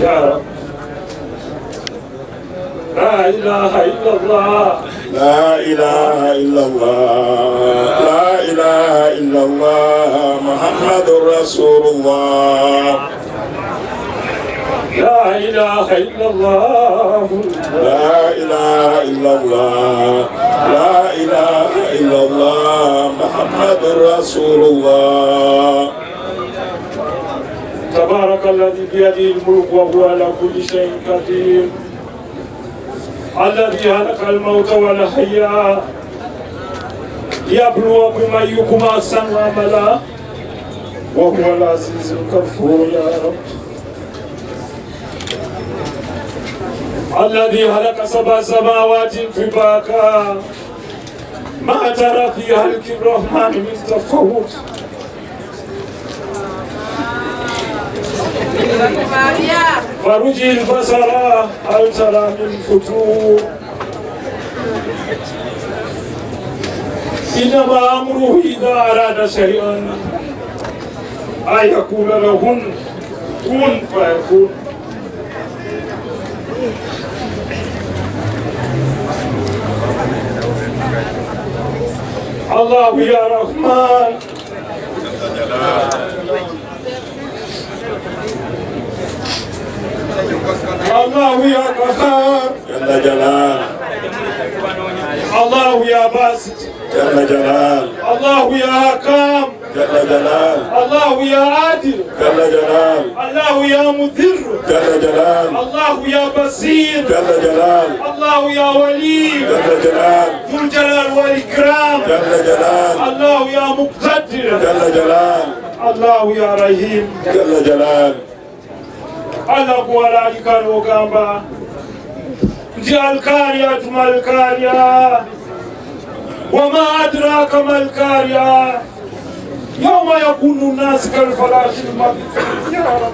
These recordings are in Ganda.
يا رب. لا إله إلا الله لا إله إلا الله لا إله إلا الله محمد رسول الله لا إله إلا الله لا إله إلا الله لا إله إلا الله محمد رسول الله تبارك الذي بيده الملك وهو على كل شيء قدير الذي خلق الموت والحياة ليبلوكم أيكم أحسن عملا وهو العزيز الغفور يا رب. الذي خلق 7 سماوات طباقا ما ترى في خلق الرحمن من تفاوت فرجي البصر هل ترى من فتور إنما أمره إذا أراد شيئا أن يقول له كن فيكون. الله يا رحمن الله يا قهار جل جلال الله يا باسط جل جلال الله يا حكام جل جلال الله يا عادل جل جلال الله يا مذر جل جلال الله يا بصير جل جلال الله يا ولي جل جلال ذو الجلال والإكرام جل جلال الله يا مقتدر جل جلال الله يا رحيم جل جلال الله قوالا لكان وقامبا جاء الكارية ما الكارية وما أدراك ما الكارية يوم يكون الناس كالفراش المبثوث يا رب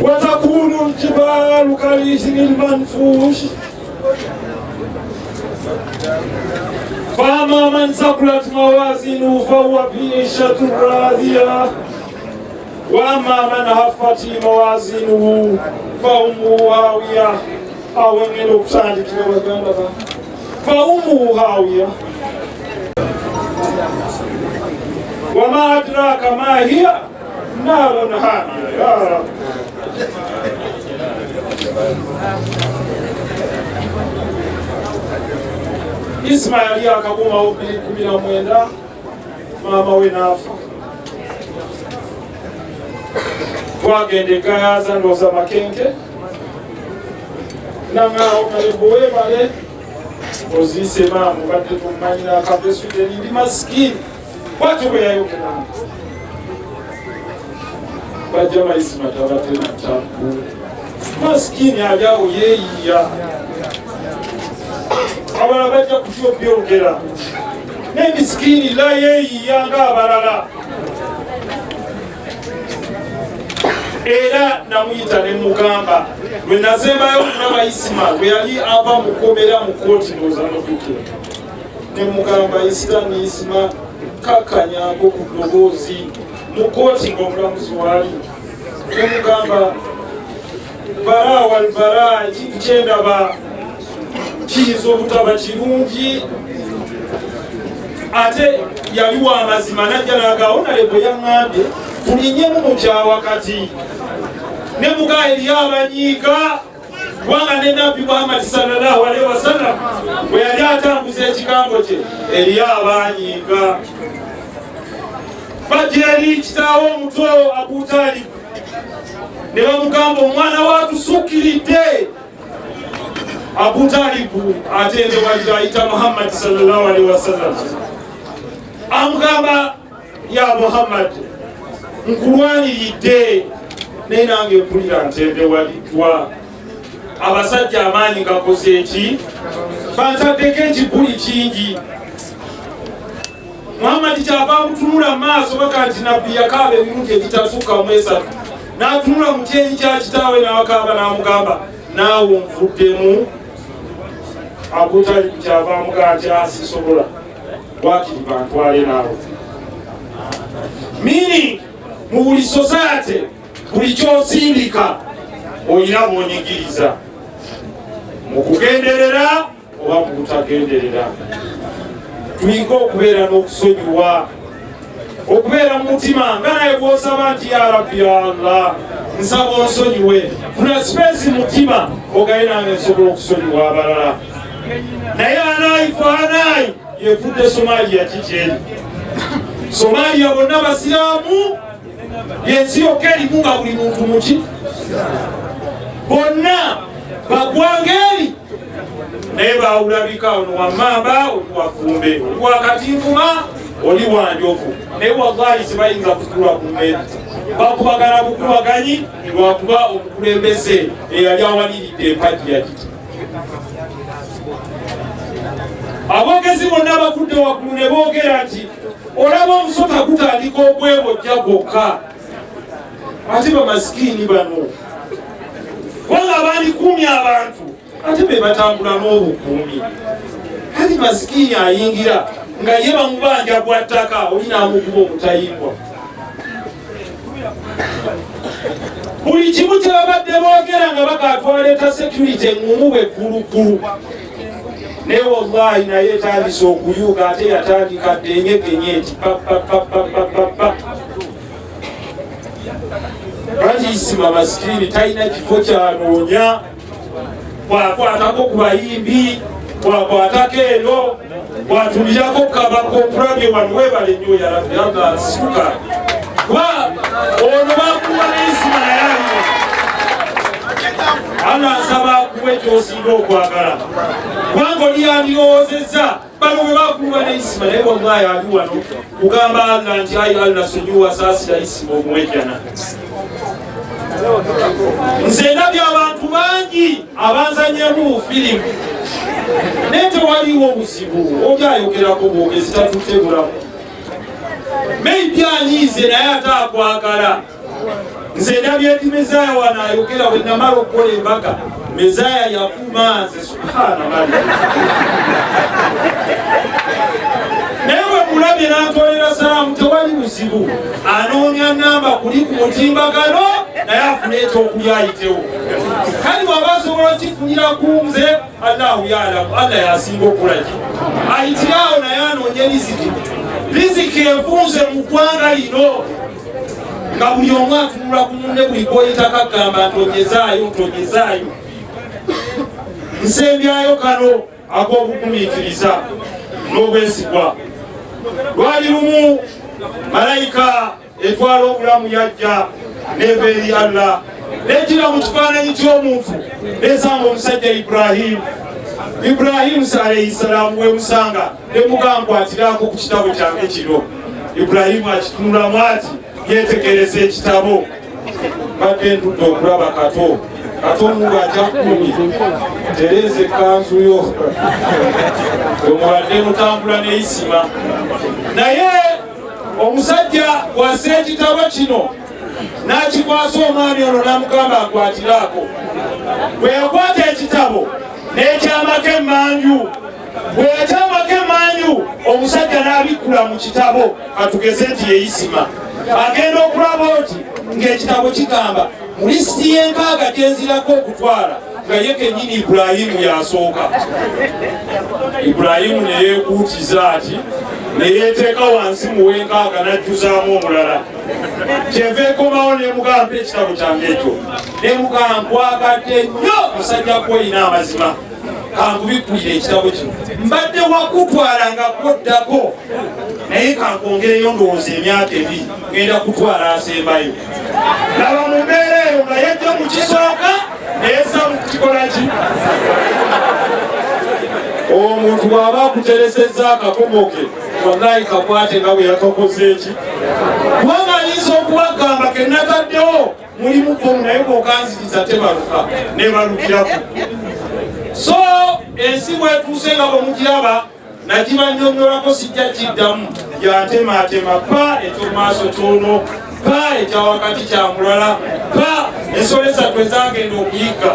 وتكون الجبال كالعهن المنفوش فأما من ثقلت موازينه فهو في عيشة راضية وأما من خفت موازينه فأمه هاوية أو من فأمه هاوية وما أدراك ما هي نار حامية يا رب. Ismail yakaguma obili 19 mama we nafa twagende Gaza ndoza makenke nangao kalebowe bale ozise mamu badde tumanyira akabesude ndi maskini watu beyayokera bajama Ismail abatena tabu maskini ajawo yeyiya abala bajja kutyo byogera n'emisikini la yeeyiya ng'abalala era namuyita ne mugamba lwe nazembayo okulaba Isima lwe yali ava mukomera mu kooti nozamudukira ne mugamba Isitani Isima kakanyako ku ddoboozi mu kooti ng'omulamuzi waali ne mugamba bara walbara ekintu kyendaba kiyinza obutaba kirungi ate yali wa mazima najja nagaawo nale bwe yaŋŋambye tulinyemu mu kyawakati ne mugaa eri abanyiiga kubanga ne nabbi Muhammad sallallahu alaihi wasallam bwe yali atambuza ekigambo kye eri abanyiiga bajja eri kitaawo omuto Abu Talib ne bamugamba omwana watusukkiridde Abu Talib atende wajayita Muhammad sallallahu alaihi wasallam amugamba ya Muhammad nkulwaniridde naye nange mpulira ntende walitwa abasajja amaanyi gakoze eki bantaddeko ekibuli kingi Muhammad kyava amutunula mu maaso baka nti nabbi yakaaba emirundi egitasuka mu 3 n'atunula mu kyenyi kya kitaawe n'awakaaba n'amugamba naawe onvuddemu Abu Talib kyava amugamba nti asisobola wakiri bantwale naawe mini mu buli society buli kyosindika olina bonyigiriza mu kugenderera oba mu butagenderera. Tuyige okubeera n'okusonyiwa, okubeera mu mutima nga naye gw'osaba nti ya Rabbi ya Allah nsaba onsonyiwe, funa sipesi mutima ogaye nange nsobola okusonyiwa abalala. Naye anayi faanayi yefudde Somalia kikyeeri. Somalia bonna basiraamu, yensi yokka erimu nga buli muntu muki bonna bagwanga eri, naye bawulabika ono wammamba oli wafumbe oli wakatinfuma oli wanjovu, naye wallahi sibayinza kutulwa ku mmere bakubagana bukubaganyi lwakuba omukulembeze eyali awaliridde empagi yakiti. Aboogezi bonna bakudde waggulu ne boogera nti olaba omusota gutandika okwebojja gwokka, ate bamasikini bano wanga bandikuumye abantu ate be batambula n'obukuumi. Kati masikini ayingira nga ye bamubanja bwa ttaka oli n'amukuba obutayimbwa. Buli kimu kye babadde boogera nga bakatwaleeta security eŋŋumu bwe kulukulu, naye wallahi naye etandise okuyuga ate yatandika ddenyegenye nti papapapapapapa. Banjisima masikini talina kifo kyanoonya, bwakwatako ku bayimbi, bwakwatako eno, bwatulirako kabakompurabye wano webale nnyo ya Rabbi Allah situka. Kuba ono bakuwa n'ensima naye alina. Allah nsaba akuwa ekyosinga okwagala. Kubanga oli yandirowoozezza bano bwe bakuwa n'ensima naye wallahi ali wano kugamba Allah nti ayi Allah sonyiwa saasira ensima omuwejjana. Nze ndabye abantu bangi abanzanyemu firimu naye tewaliwo buzibu, oli ayogerako bwogezi tatutebulamu. Maybe anyiize naye ate akwagala. Nze ndabye nti Mezaya wano ayogera bwe namala okukola embaga, Mezaya yafuma nze subhanallah. Naye bwe mulabye n'antwalira salaamu tewali buzibu, anoonya namba kuli ku mutimbagano naye afune ekyokulya ayitewo. Kali bw'aba asobola kifunira ku nze Allahu ya'lamu, Allah yasinga okulaki ayitirawo naye anoonye riziki. Riziki enfunze mu ggwanga lino nga buli omu atunula ku munne buli gw'oyitako agamba ntonyezaayo ntonyezaayo. Nsembyayo kano ak'obugumiikiriza n'obwesigwa. Lwali lumu malayika etwala obulamu yajja neva eri Allah nejjira mu kifaananyi ky'omuntu nesanga omusajja Ibrahimu alayhi salaamu wemusanga nemugambwatirako ku kitabo kyange kino. Ibrahimu akitunulamu ati yetegereza ekitabo. Badde ntudde okulaba kato Mungu ajja kumi tereze ekkanzu yo omubadde mutambula n'eisima. Naye omusajja bw'assa ekitabo kino n'akikwasa omwami ono n'amugamba akwatiraako. Bwe yakwata ekitabo n'ekyamako emmanju, bwe yakyamako emmanju omusajja n'abikkula mu kitabo, katugeze nti yeisima. Agenda okulaba oti ng'ekitabo kigamba mu lisiti y'enkaaga gyenzirako okutwala nga ye kennyini Ibrahimu yasooka. Ibrahimu ne yeekuutiza ati ne yeeteeka wansi mu w'enkaaga n'ajjuzaamu omulala. Kyeva ekomawo n'emugamba ekitabo kyange ekyo, n'emugamba nkwagadde nnyo musajja kweyina amazima, kankubikulire ekitabo kino. Mbadde wakutwala nga kwoddako naye kankongereyo ndowooza emyaka ebiri ngenda kutwala asembayo. Laba mu mbeera eyo nga yajja mu kisooka neesa mu kikola ki. Omuntu bw'aba akuteresezza akakomoke wallahi kakwate nga bwe yakakoze eki. Kubanga ayinza okubagamba ke nataddewo mulimu bomu naye bw'okanziriza tebaluka nebalukiraku. So ensi bwetuuse nga bwe mugiraba nagibannyonnyolako sijja kiddamu yantematema pa ekyomaaso kyono pa ekya wakati kya mulala pa ensolo esatu ezagenda okuyigga.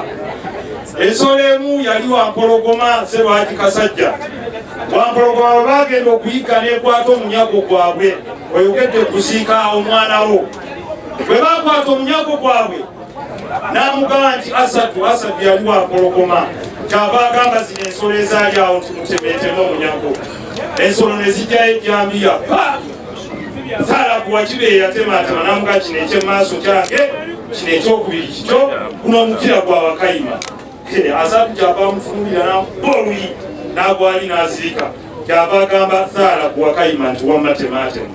Ensolo emu yali Wampologoma Ssebaaki Kasajja. Wampologoma bwe bagenda okuyigga n'ekwata omunyago gwabwe oyogedde kusiika omwana wo bwe bakwata omunyago gwabwe n'amugamba nti Asadu yali wampologoma kyava agamba zino ensolo ezaali awo nti mutemeetemu omunyago ensolo ne zijjayo ejjambiya pa Saalabu wakibe yatematema n'amuga kino ekyemmaaso kyange kino ekyokubiri kikyo guno omukira gwa Wakayima Asadu kyava amutunulira n'amuba oluyi n'agwali n'azirika kyava agamba Saalabu Wakayima nti wammatematema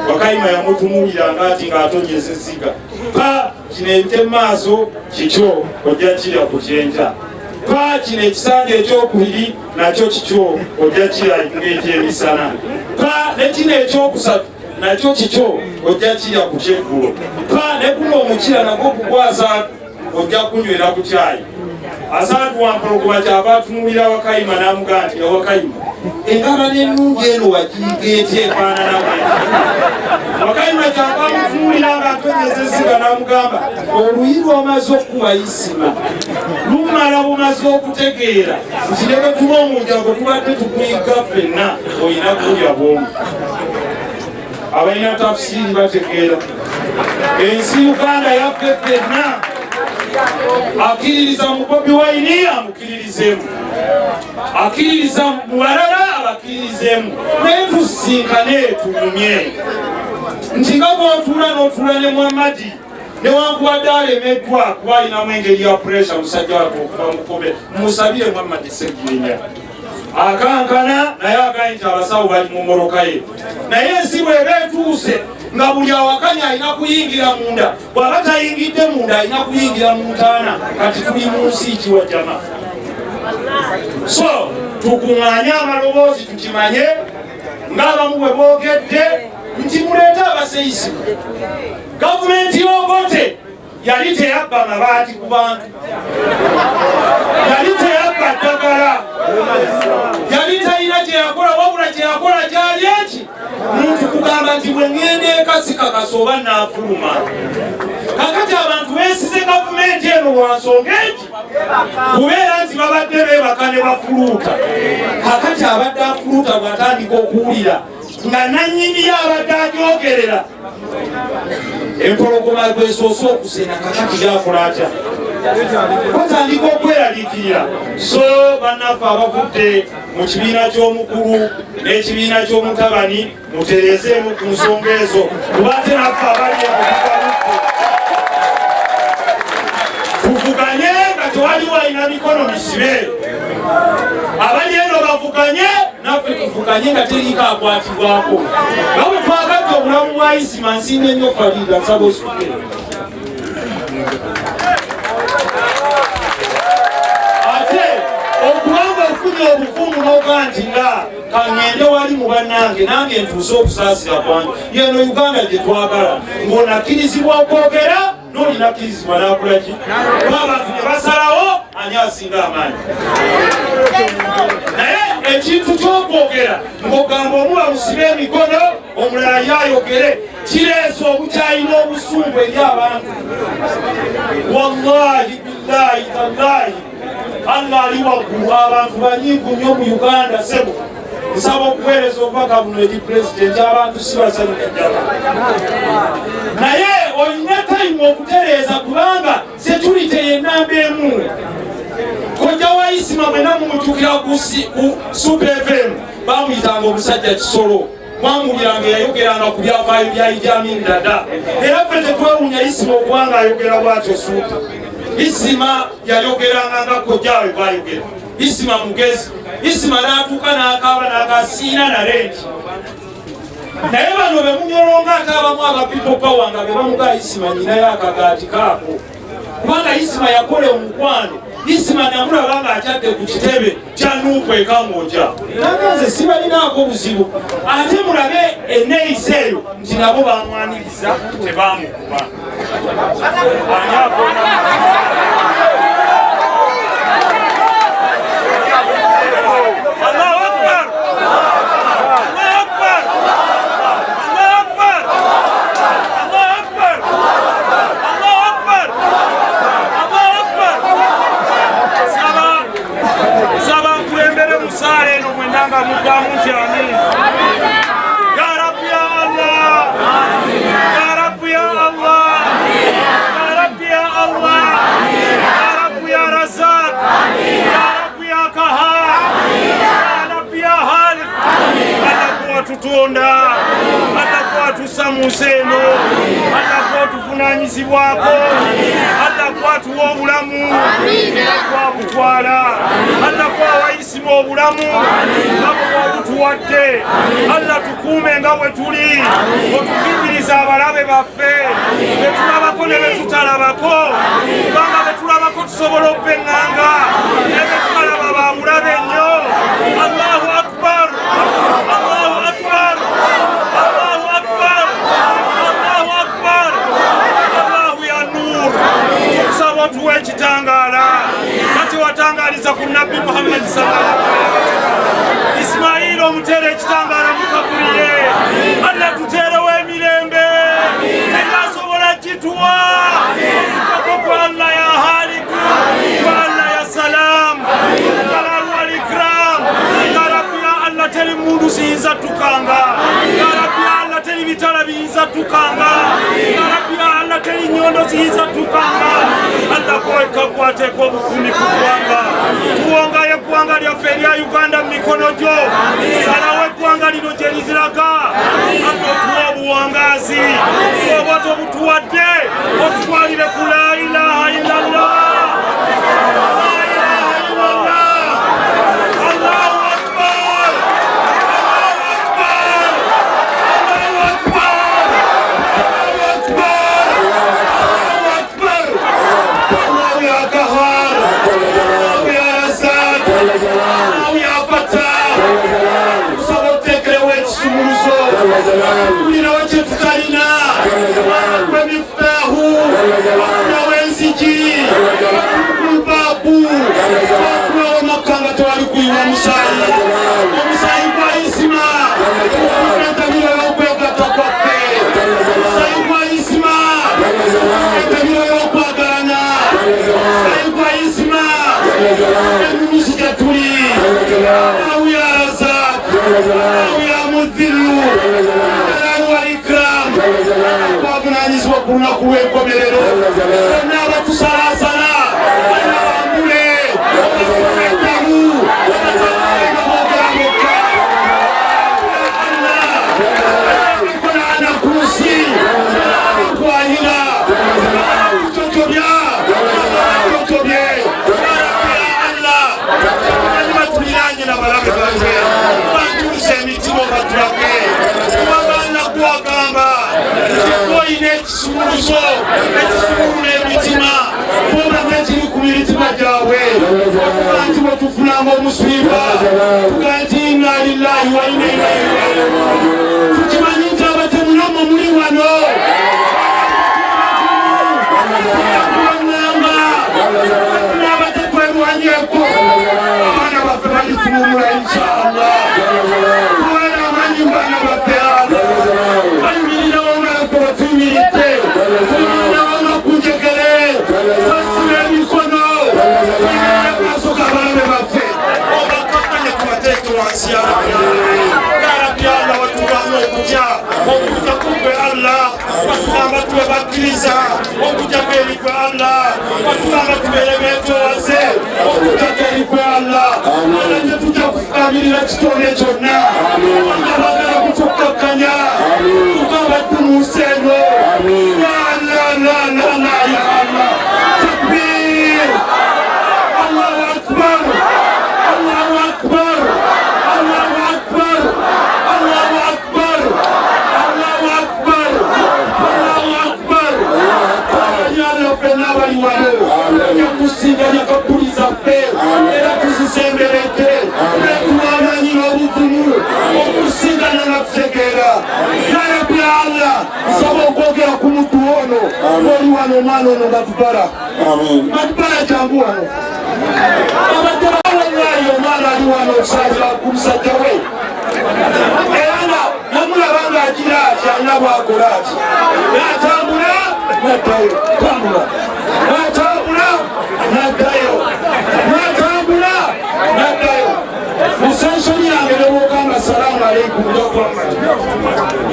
Wakayima yamutunulira ng'ati ng'atonyeza essiga pa kino ekyemmaaso kikyo ojja kirya ku kyenkya pa kino ekisanja ekyokubiri nakyo kikyo ojja kirya ng'ekyemisana pa ne kino ekyokusatu nakyo kikyo ojja kirya ku kyeggulo pa ne guno omukira nagwo kugwasa ojja kunywera ku kyayi Asadu wampologoma kyava atunulira Wakayima n'amugaa nti Wakayima engaba n'ennungi eno wagiyiga etya efaanana bwe Wakayima kyava amutunulira ng'atonyeza essiga n'amugamba oluyi lw'omaze okukuba isima lumala bumaze okutegeera nti ne bwe tuba omunjago tubadde tukuyiga ffenna olina kulya bwomu abalina tafusiri bategeera ensi Uganda yaffe ffenna akkiririza mu Bobi Wine amukiririzemu akkiririza mu balala abakkiririzemu naye tusinkane tunyumye nti nga bw'otuula n'otuula ne Muhammadi newankubadde alemeddwa kuba alinamu engeri ya puresha musajja wake okuva mukobe musabire Muhammadi Sseggirinya akankana naye agaye nti abasawo bali mu mmoloka ye naye ensi bw'eba etuuse nga buli awakanya alina kuyingira munda bw'aba tayingidde munda alina kuyingira mu ntaana kati tuli mu nsi kiwajama so tukuŋŋaanye amaloboozi tukimanye ng'abamu bwe boogedde nti muleete abaseisi gavumenti y'Obote yali teyabba mabaati ku bantu yali teyabba ddagala yali talina kyeyakola wabula kyeyakola kyali eki muntu kugamba nti bwe ŋŋenda eka sikakasa oba naafuluma kakati abantu beesize gavumenti eno lwa nsonga eki kubeera nti babadde beebaka ne bafuluuta kakati abadde afuluuta bw'atandika okuwulira nga nannyini yo abadde agyogerera empologoma bwesoose okusena kakati gakola atya batandika okweraliikirira so bannaffe abavudde mu kibiina ky'omukulu n'ekibiina ky'omutabani mutereezeemu ku nsonga ezo kubate naffe abali tuvuganye nga tewaliwo alina mikono misibe abali eno bavuganye naffe tuvuganye nga teriko akwatibwako nga bwe twagadde obulamu bwa Isima nsinga ennyo Farida nsaba osukire ate okubanga ofunye obukumu n'ogaa nti nga kaŋŋende wali mu bannange nange ntuuse okusaasira kwange yeno Uganda gye twagala ng'onakkirizibwa okwogera n'olina kkirizibwa n'akolaki abantu ne basalawo ani asinga amaanyi naye ekintu ky'okwogera ng'ogamba omu bamusibe emikono omulala yayogere kireese obukyayi n'obusungu eri abantu wallahi billahi tallahi Allah ali waggulu abantu banyiivu nnyo mu Uganda sebo nsaba okuweereza obubaka buno eri pulezidenti abantu si basanyufu ddala naye olina tayimu okutereeza kubanga security y'ennamba emu kojja wa Isima mwena mumutukira ku Super FM bamuyitanga omusajja Kisolo mwamuliranga yayogeranga ku byafaayo bya Idi Amin Dada era ffe tetwewuunya Isima okubanga ayogera bwatyo Super Isima yayogeranga nga kojjawe bwayogera Isima mugezi Isima n'atuuka n'akaaba n'akasiina nalenti naye bano be munyolonga ate abamu aba people power nga be bamuga Isima nyinayo akagaati kaako kubanga Isima yakola omukwano Isima namulaba ng'akyadde ku kitebe kya Nuupu ekamwokya nange nze sibalinaako buzibu ate mulabe enneeyisa eyo nti nabo bamwaniriza tebaamukuba ani akona muddamu nti amin ya rabbi ya Allah ya rabbi ya Allah kuyisibwako Allah kwatuwa obulamu era kwakutwala Allah kwawayisibwa obulamu nga bwewabutuwadde Allah tukuume nga bwe tuli otukikiriza abalabe baffe betulabako ne betutalabako kubanga betulabako tusobola okubenganga ne betutalaba bamulabe nnyo. Allahu akbar, Allahu akbar, Allahu akbar, Allahu akbar, Allahu ya nur. Tukusaba otuwe ekitangaala kati watangaliza ku Nabbi Muhammad sallallahu alaihi wasallam Ismail omutere ekitangaala mukabuliye Allah tuterewo emirembe eyasobola kituwa kwa Allah ya haliku kwa Allah ya salam jalal wal ikram ya Rabbi ya Allah teri mundu siyinza tukanga ya Rabbi ya Allah teri bitala biyinza tukanga ya Rabbi ya Allah teri nyondo ziyinza tukanga Allah koeka kwateko obukumi ku ggwanga tuwongayo eggwanga lyaffe erya Uganda mu mikono gyo salawo eggwanga lino gye liziraga Allah otuwa obuwangazi oba tobutuwadde otutwalire ku la ilaha illallah.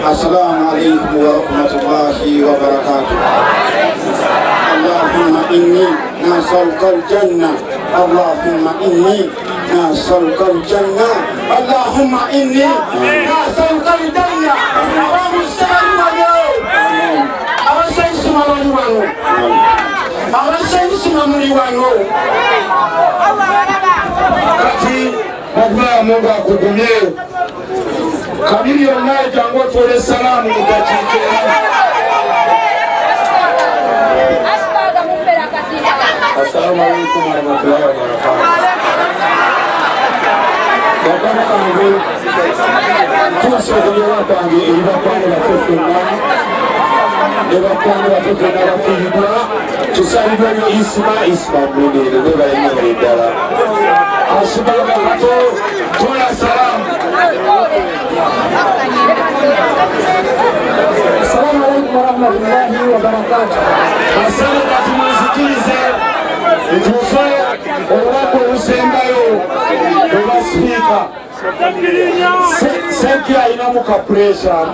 Assalamu alaikum warahmatullahi wabarakatuh. Allahumma inni nas'aluka al-jannah. Allahumma inni nas'aluka al-jannah. Allahumma inni nas'aluka al-jannah. Allahumma salli ala wano abasanyusa muli wano kati obulamu nga kugumye kabiri yonna jangu otwole salaamu mu dakiika assalamu alaikum warahmatullahi wabarakatuh bakana kange tusobola kwange eri bakwano bafefenna ne bakwano bafefenna bafiibwa tusalibwa nyo isima munene ne balina eddala asibanga kato tola salaamu. Assalamu alaikum warahmatullahi wabarakatuh. Asalamu kati muzikirize ntufe olwako olusembayo olwa sipiika Senki ayinamu ka pressure